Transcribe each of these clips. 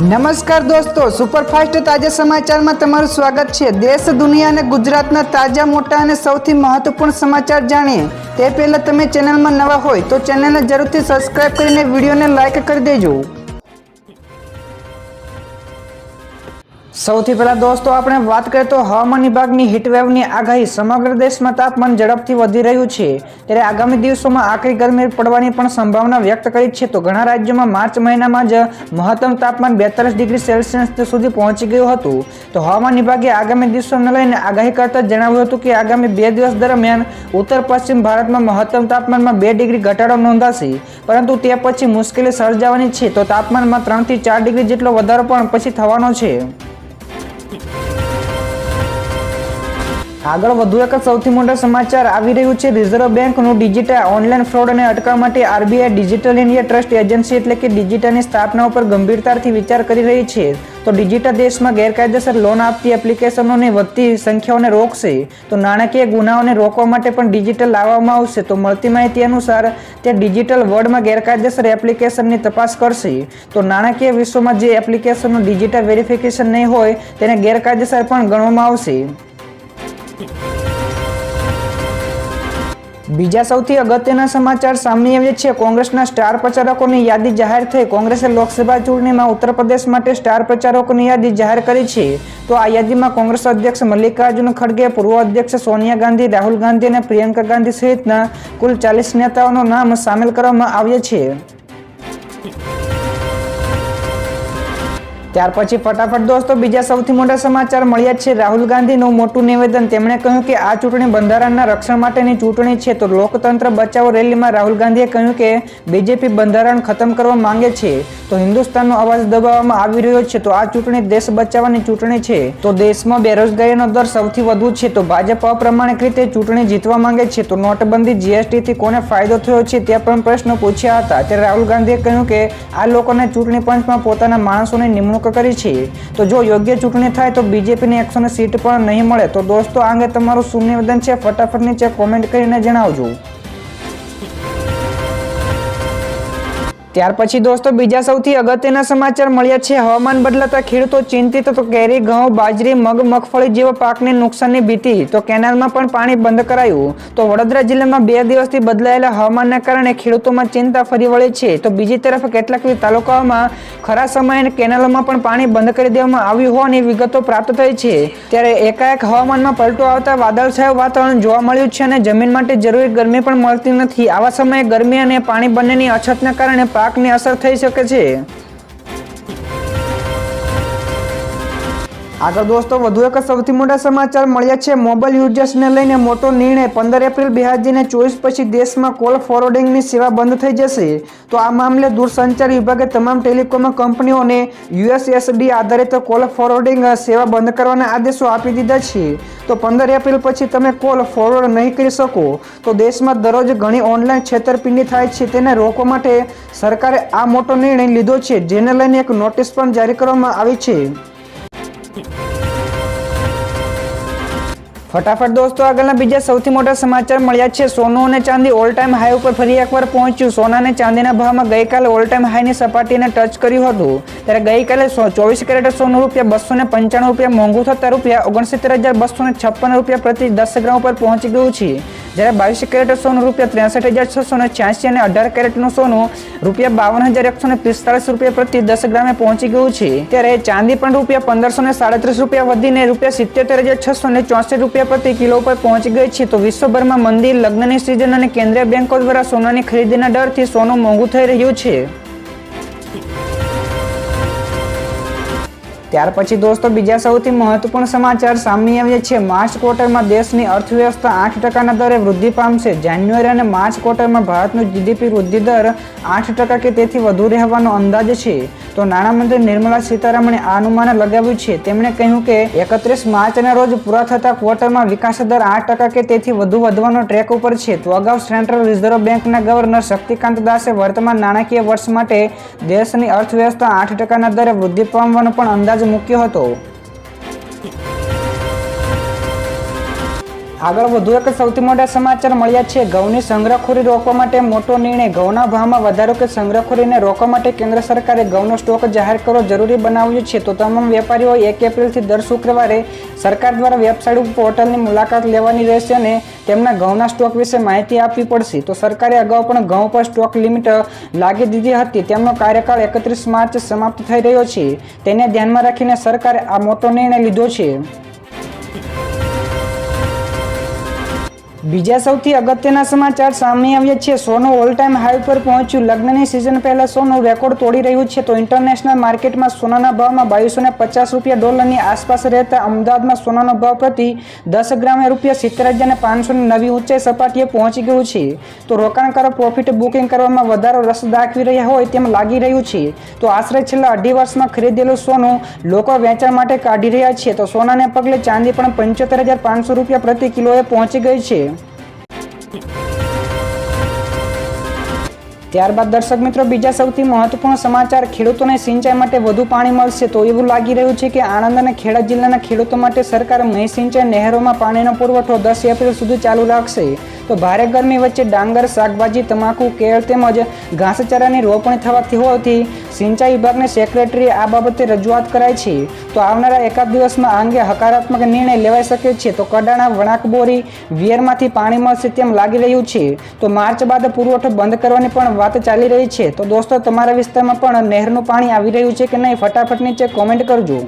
નમસ્કાર દોસ્તો, સુપરફાસ્ટ તાજા સમાચારમાં તમારું સ્વાગત છે। દેશ, દુનિયા અને ગુજરાતના તાજા, મોટા અને સૌથી મહત્વપૂર્ણ સમાચાર જાણીએ તે પહેલા તમે ચેનલમાં નવા હોય તો ચેનલને જરૂરથી સબસ્ક્રાઇબ કરીને વિડીયોને લાઇક કરી દેજો। સૌથી પહેલા દોસ્તો આપણે વાત કરીએ તો હવામાન વિભાગની હીટવેવની આગાહી। સમગ્ર દેશમાં તાપમાન ઝડપથી વધી રહ્યું છે, ત્યારે આગામી દિવસોમાં આકરી ગરમી પડવાની પણ સંભાવના વ્યક્ત કરી છે। તો ઘણા રાજ્યોમાં માર્ચ મહિનામાં જ મહત્તમ તાપમાન 42 ડિગ્રી સેલ્સિયસ સુધી પહોંચી ગયું હતું। તો હવામાન વિભાગે આગામી દિવસોને લઈને આગાહી કરતા જણાવ્યું હતું કે આગામી 2 દિવસ દરમિયાન ઉત્તર પશ્ચિમ ભારતમાં મહત્તમ તાપમાનમાં 2 ડિગ્રી ઘટાડો નોંધાશે, પરંતુ તે પછી મુશ્કેલી સર્જાવાની છે। તો તાપમાનમાં 3 થી 4 ડિગ્રી જેટલો વધારો પણ પછી થવાનો છે। આગળ વધુ એક સૌથી મોટા સમાચાર આવી રહ્યું છે। રિઝર્વ બેંકનું ડિજિટલ ઓનલાઈન ફ્રોડને અટકાવવા માટે RBI digital India trust agency એટલે કે ડિજિટલની સ્થાપના ઉપર ગંભીરતાથી વિચાર કરી રહી છે। તો ડિજિટલ દેશમાં ગેરકાયદેસર લોન આપતી એપ્લિકેશનોની વધતી સંખ્યાઓને રોકશે। તો નાણાકીય ગુનાઓને રોકવા માટે પણ ડિજિટલ લાવવામાં આવશે। તો મળતી માહિતી અનુસાર તે ડિજિટલ વર્લ્ડમાં ગેરકાયદેસર એપ્લિકેશનની તપાસ કરશે। તો નાણાકીય વિશ્વમાં જે એપ્લિકેશનનું ડિજિટલ વેરિફિકેશન નહીં હોય તેને ગેરકાયદેસર પણ ગણવામાં આવશે। બીજા સૌથી અગત્યના સમાચાર સામે આવ્યા છે। કોંગ્રેસના સ્ટાર પ્રચારકોની યાદી જાહેર થઈ। કોંગ્રેસે લોકસભા ચૂંટણીમાં ઉત્તર પ્રદેશ માટે સ્ટાર પ્રચારકોની યાદી જાહેર કરી છે। તો આ યાદીમાં કોંગ્રેસ અધ્યક્ષ મલ્લિકાર્જુન ખડગે, પૂર્વ અધ્યક્ષ સોનિયા ગાંધી, રાહુલ ગાંધી અને પ્રિયંકા ગાંધી સહિતના કુલ 40 નેતાઓના નામ સામેલ કરવામાં આવ્યા છે। ત્યાર પછી ફટાફટ દોસ્તો બીજા સૌથી મોટા સમાચાર મળ્યા છે। રાહુલ ગાંધીનું મોટું નિવેદન। તેમણે કહ્યું કે આ ચૂંટણી બંધારણના રક્ષણ માટેની ચૂંટણી છે। તો લોકતંત્ર બચાવો રેલીમાં રાહુલ ગાંધીએ કહ્યું કે બીજેપી બંધારણ ખતમ કરવા માંગે છે, તો હિન્દુસ્તાનનો અવાજ દબાવવામાં આવી રહ્યો છે। તો આ ચૂંટણી દેશ બચાવવાની ચૂંટણી છે। તો દેશમાં બેરોજગારીનો દર સૌથી વધુ છે। તો ભાજપ અપ્રમાણિક રીતે ચૂંટણી જીતવા માંગે છે। તો નોટબંધી, જીએસટી થી કોને ફાયદો થયો છે તે પણ પ્રશ્નો પૂછ્યા હતા। ત્યારે રાહુલ ગાંધીએ કહ્યું કે આ લોકોને ચૂંટણી પંચમાં પોતાના માણસોની નિમણૂક કરી છે। તો જો યોગ્ય ચૂંટણી થાય તો બીજેપીને 100 સીટ પણ નહીં મળે। તો દોસ્તો આ અંગે તમારું શું નિવેદન છે ફટાફટ નીચે કોમેન્ટ કરીને જણાવજો। ત્યાર પછી દોસ્તો બીજા સૌથી અગત્યના સમાચાર મળ્યા છે। હવામાન બદલાતા ખેડૂતો ચિંતિત। તો કેરી, ઘઉં, બાજરી, મગ, મગફળી જેવા પાકને નુકસાનની ભીતિ। તો કેનાલમાં પણ પાણી બંધ કરાયું। તો વડોદરા જિલ્લામાં 2 દિવસથી બદલાયેલા હવામાનના કારણે ખેડૂતોમાં ચિંતા ફરી વળી છે। તો બીજી તરફ કેટલાક તાલુકાઓમાં ખરા સમયે કેનાલોમાં પણ પાણી બંધ કરી દેવામાં આવ્યું હોવાની વિગતો પ્રાપ્ત થઈ છે। ત્યારે એકાએક હવામાનમાં પલટો આવતા વાદળછાયું વાતાવરણ જોવા મળ્યું છે અને જમીન માટે જરૂરી ગરમી પણ મળતી નથી। આવા સમયે ગરમી અને પાણી બંનેની અછતના કારણે પાકને અસર થઈ શકે છે। આગળ દોસ્તો વધુ એક સૌથી મોટા સમાચાર મળ્યા છે। મોબાઈલ યુઝર્સને લઈને મોટો નિર્ણય। 15 એપ્રિલ 2024 પછી દેશમાં કોલ ફોરવર્ડિંગની સેવા બંધ થઈ જશે। તો આ મામલે દૂરસંચાર વિભાગે તમામ ટેલિકોમ કંપનીઓને યુએસએસડી આધારિત કોલ ફોરવર્ડિંગ સેવા બંધ કરવાના આદેશો આપી દીધા છે। તો 15 એપ્રિલ પછી તમે કોલ ફોરવર્ડ નહીં કરી શકો। તો દેશમાં દરરોજ ઘણી ઓનલાઈન છેતરપિંડી થાય છે, તેને રોકવા માટે સરકારે આ મોટો નિર્ણય લીધો છે, જેને લઈને એક નોટિસ પણ જારી કરવામાં આવી છે। ફટાફટ દોસ્તો આગળના બીજા સૌથી મોટા સમાચાર મળ્યા છે। સોનું અને ચાંદી ઓલ ટાઈમ હાઈ ઉપર ફરી એકવાર પહોંચ્યું। સોના અને ચાંદીના ભાવમાં ગઈકાલે ઓલ ટાઈમ હાઈની સપાટીને ટચ કર્યું હતું। ત્યારે ગઈકાલે 24 કેરેટ સોનું ₹295 મોંઘું થતાં ₹69,256 પ્રતિ 10 ગ્રામ ઉપર પહોંચી ગયું છે। જ્યારે 22 કેરેટ સોનું ₹63,686 અને 18 કેરેટનું સોનું ₹52,145 પ્રતિ 10 ગ્રામે પહોંચી ગયું છે। ત્યારે ચાંદી પણ ₹1,537 વધીને ₹77,664 પ્રતિ કિલો પર પહોંચી ગઈ છે। તો વિશ્વભરમાં મંદી, લગ્નની સિઝન અને કેન્દ્રીય બેંકો દ્વારા સોનાની ખરીદીના ડરથી સોનું મોંઘું થઈ રહ્યું છે। ત્યાર પછી દોસ્તો બીજા સૌથી મહત્વપૂર્ણ સમાચાર સામે આવ્યા છે। માર્ચ ક્વાર્ટરમાં દેશની અર્થવ્યવસ્થા 8% દરે વૃદ્ધિ પામશે। જાન્યુઆરી અને માર્ચ ક્વાર્ટરમાં ભારતનું જીડીપી વૃદ્ધિ દર 8% કે તેથી વધુ રહેવાનો અંદાજ છે। તો નાણામંત્રી નિર્મલા સીતારમણે આ અનુમાન લગાવ્યું છે। તેમણે કહ્યું કે 31 માર્ચના રોજ પૂરા થતા ક્વાર્ટરમાં વિકાસ દર 8% કે તેથી વધુ વધવાનો ટ્રેક ઉપર છે। તો અગાઉ સેન્ટ્રલ રિઝર્વ બેંકના ગવર્નર શક્તિકાંત દાસે વર્તમાન નાણાકીય વર્ષ માટે દેશની અર્થવ્યવસ્થા 8%ના દરે વૃદ્ધિ પામવાનો પણ અંદાજ મૂક્યો હતો। આગળ વધુ એક સૌથી મોટા સમાચાર મળ્યા છે. ઘઉંની સંગ્રહખોરી રોકવા માટે મોટો નિર્ણય. ઘઉંના ભાવમાં વધારો કે સંગ્રહખોરીને રોકવા માટે કેન્દ્ર સરકારે ઘઉંનો સ્ટોક જાહેર કરવો જરૂરી બનાવ્યો છે. તો તમામ વેપારીઓ 1 એપ્રિલથી દર શુક્રવારે સરકાર દ્વારા વેબસાઇટ પોર્ટલની મુલાકાત લેવાની રહેશે અને તેમના ઘઉંના સ્ટોક વિશે માહિતી આપવી પડશે. તો સરકારે અગાઉ પણ ઘઉં પર સ્ટોક લિમિટ લાગી દીધી હતી. તેમનો કાર્યકાળ 31 માર્ચ સમાપ્ત થઈ રહ્યો છે. તેને ધ્યાનમાં રાખીને સરકારે આ મોટો નિર્ણય લીધો છે. બીજા સૌથી અગત્યના સમાચાર સામે આવ્યા છે. સોનું ઓલ ટાઈમ હાઈ પર પહોંચ્યું. લગ્નની સિઝન પહેલા સોનું રેકોર્ડ તોડી રહ્યું છે. તો ઇન્ટરનેશનલ માર્કેટમાં સોનાના ભાવમાં $2250 ડોલરની આસપાસ રહેતા અમદાવાદમાં સોનાનો ભાવ પ્રતિ 10 ગ્રામે ₹70,500ની નવી ઊંચાઈ સપાટીએ પહોંચી ગયું છે. તો રોકાણકારો પ્રોફિટ બુકિંગ કરવામાં વધારે રસ દાખવી રહ્યા હોય તેમ લાગી રહ્યું છે. તો આશરે છેલ્લા 2.5 વર્ષમાં ખરીદેલું સોનું લોકો વેચાણ માટે કાઢી રહ્યા છે. તો સોનાને પગલે ચાંદી પણ ₹75,500 પ્રતિ કિલોએ પહોંચી ગઈ છે. ત્યારબાદ દર્શક મિત્રો બીજા સૌથી મહત્વપૂર્ણ સમાચાર. ખેડૂતોને સિંચાઈ માટે વધુ પાણી મળશે. તો એવું લાગી રહ્યું છે કે આણંદ અને ખેડા જિલ્લાના ખેડૂતો માટે સરકાર મહી સિંચાઈ નહેરોમાં પાણીનો પુરવઠો 10 એપ્રિલ સુધી ચાલુ રાખશે. તો ભારે ગરમી વચ્ચે ડાંગર, શાકભાજી, તમાકુ, કેળ તેમજ ઘાસચારાની રોપણી થવાથી હોવાથી સિંચાઈ વિભાગને સેક્રેટરીએ આ બાબતે રજૂઆત કરાઈ છે. તો આવનારા એકાદ દિવસમાં આ અંગે હકારાત્મક નિર્ણય લેવાઈ શકે છે. તો કડાણા, વણાકબોરી, વિયરમાંથી પાણી મળશે તેમ લાગી રહ્યું છે. તો માર્ચ બાદ પુરવઠો બંધ કરવાની પણ વાત ચાલી રહી છે. તો દોસ્તો તમારા વિસ્તારમાં પણ નહેરનું પાણી આવી રહ્યું છે કે નહીં ફટાફટ નીચે કોમેન્ટ કરજો.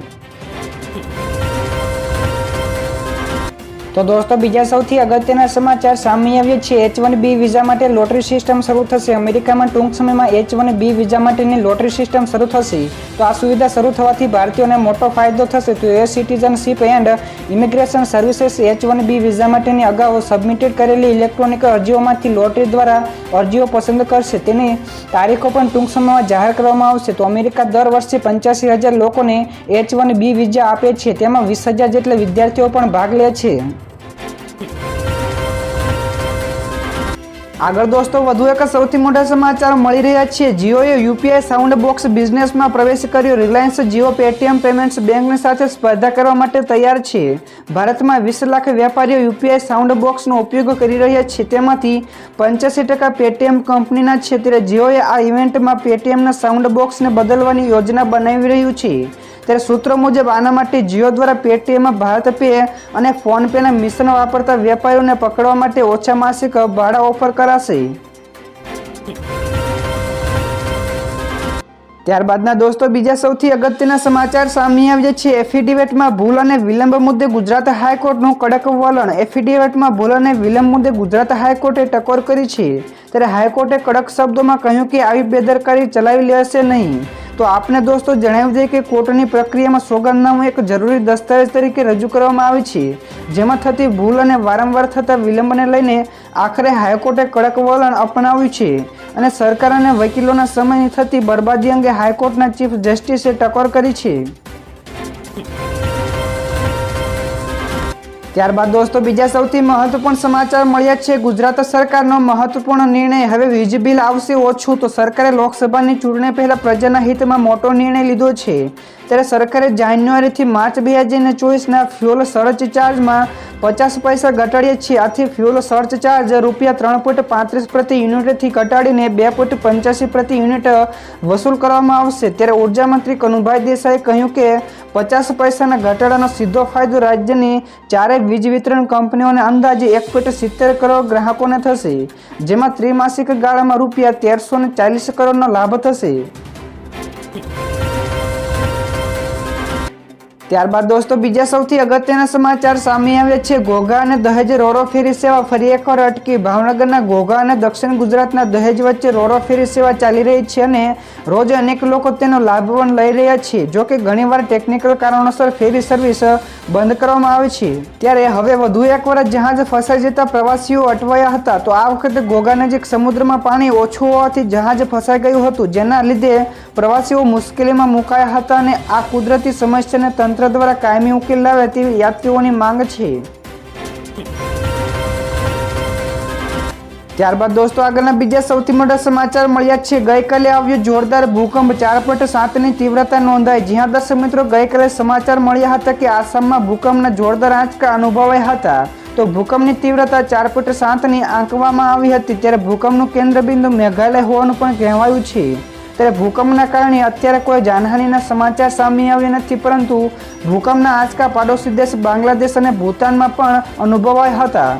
તો દોસ્તો બીજા સૌથી અગત્યના સમાચાર સામે આવ્યા છે. H1B વિઝા માટે લોટરી સિસ્ટમ શરૂ થશે. અમેરિકામાં ટૂંક સમયમાં H1B વિઝા માટેની લોટરી સિસ્ટમ શરૂ થશે. તો આ સુવિધા શરૂ થવાથી ભારતીયોને મોટો ફાયદો થશે. તો US citizenship and immigration services H1B visa માટેની અગાઉ સબમિટેડ કરેલી ઇલેક્ટ્રોનિક અરજીઓમાંથી લોટરી દ્વારા અરજીઓ પસંદ કરશે. તેની તારીખો પણ ટૂંક સમયમાં જાહેર કરવામાં આવશે. તો અમેરિકા દર વર્ષે 85,000 લોકોને H1B વિઝા આપે છે. તેમાં 20,000 જેટલા વિદ્યાર્થીઓ પણ ભાગ લે છે. આગળ દોસ્તો વધુ એક સૌથી મોટા સમાચાર મળી રહ્યા છે. જીઓએ યુપીઆઈ સાઉન્ડ બોક્સ બિઝનેસમાં પ્રવેશ કર્યો. રિલાયન્સ જીઓ પેટીએમ પેમેન્ટ્સ બેંકની સાથે સ્પર્ધા કરવા માટે તૈયાર છે. ભારતમાં 20 લાખ વેપારીઓ યુપીઆઈ સાઉન્ડ બોક્સનો ઉપયોગ કરી રહ્યા છે. તેમાંથી 85% પેટીએમ કંપનીના છે. ત્યારે જીઓએ આ ઇવેન્ટમાં પેટીએમના સાઉન્ડ બોક્સને બદલવાની યોજના બનાવી રહ્યું છે. ત્યારે સૂત્રો મુજબ આના માટે જીઓ દ્વારા પેટીએમ, ભારત પે અને ફોન પેના મિશ્રણ વાપરતા વેપારીઓને પકડવા માટે ઓછા માસિક ભાડા ઓફર કરાશે. ત્યારબાદના દોસ્તો બીજા સૌથી અગત્યના સમાચાર સામે આવ્યા છે. એફિડેવિટમાં ભૂલ અને વિલંબ મુદ્દે ગુજરાત હાઈકોર્ટનું કડક વલણ. એફિડેવિટમાં ભૂલ અને વિલંબ મુદ્દે ગુજરાત હાઈકોર્ટે ટકોર કરી છે. ત્યારે હાઈકોર્ટે કડક શબ્દોમાં કહ્યું કે આવી બેદરકારી ચલાવી લેશે નહીં. તો આપને દોસ્તો જણાવી દઈએ કે કોર્ટની પ્રક્રિયામાં સોગંદનામું એક જરૂરી દસ્તાવેજ તરીકે રજૂ કરવામાં આવે છે. જેમાં થતી ભૂલ અને વારંવાર થતા વિલંબને લઈને આખરે હાઈકોર્ટે કડક વલણ અપનાવ્યું છે અને સરકાર અને વકીલોના સમયની થતી બરબાદી અંગે હાઈકોર્ટના ચીફ જસ્ટિસે ટકોર કરી છે. ત્યારબાદ દોસ્તો બીજા સૌથી મહત્વપૂર્ણ સમાચાર મળ્યા છે. ગુજરાત સરકારનો મહત્વપૂર્ણ નિર્ણય. હવે વીજ બિલ આવશે ઓછું. તો સરકારે લોકસભાની ચૂંટણી પહેલા પ્રજાના હિતમાં મોટો નિર્ણય લીધો છે. ત્યારે સરકારે જાન્યુઆરીથી માર્ચ 2024ના ફ્યુઅલ સરચાર્જમાં 50 પૈસા ઘટાડ્યા છે. આથી ફ્યુઅલ સરચાર્જ ₹3.35 પ્રતિ યુનિટથી ઘટાડીને ₹2.85 પ્રતિ યુનિટ વસૂલ કરવામાં આવશે. ત્યારે ઉર્જા મંત્રી કનુભાઈ દેસાઈએ કહ્યું કે 50 પૈસાના ઘટાડાનો સીધો ફાયદો રાજ્યની ચારેય વીજ વિતરણ કંપનીઓને અંદાજે 1.70 કરોડ ગ્રાહકોને થશે. જેમાં ત્રિમાસિક ગાળામાં ₹1340 કરોડનો લાભ થશે. ત્યારબાદ દોસ્તો બીજા સૌથી અગત્યના સમાચાર સામે આવ્યા છે. ઘોઘા અને દહેજ રોરો ફેરી સેવા ફરી એકવાર અટકી. ભાવનગરના ઘોઘા અને દક્ષિણ ગુજરાતના દહેજ વચ્ચે રોરો ફેરી સેવા ચાલી રહી છે અને રોજ અનેક લોકો તેનો લાભ પણ લઈ રહ્યા છે. જોકે ઘણીવાર ટેકનિકલ કારણોસર ફેરી સર્વિસ બંધ કરવામાં આવે છે. ત્યારે હવે વધુ એકવાર જહાજ ફસાઈ જતા પ્રવાસીઓ અટવાયા હતા. તો આ વખતે ઘોઘા નજીક સમુદ્રમાં પાણી ઓછું હોવાથી જહાજ ફસાઈ ગયું હતું, જેના લીધે પ્રવાસીઓ મુશ્કેલીમાં મુકાયા હતા અને આ કુદરતી સમસ્યાને તંત્ર દ્વારા કાયમી ઉકેલ લાવે તેવી યાત્રીઓની માંગ છે. ત્યારબાદ દોસ્તો આગળના બીજા સૌથી મોટા સમાચાર મળ્યા છે. ગઈકાલે આવ્યો જોરદાર ભૂકંપ. 4.7ની તીવ્રતા નોંધાઈ. જ્યાં દર્શક મિત્રો ગઈકાલે સમાચાર મળ્યા હતા કે આસામમાં ભૂકંપના જોરદાર આંચકા અનુભવાયા હતા. તો તો ભૂકંપની તીવ્રતા 4.7ની આંકવામાં આવી હતી। ત્યારે ભૂકંપનું કેન્દ્રબિંદુ મેઘાલય હોવાનું પણ કહેવાયું છે। ત્યારે ભૂકંપના કારણે અત્યારે કોઈ જાનહાનિના સમાચાર સામે આવ્યા નથી, પરંતુ ભૂકંપના આંચકા પાડોશી દેશ બાંગ્લાદેશ અને ભૂતાનમાં પણ અનુભવાયા હતા।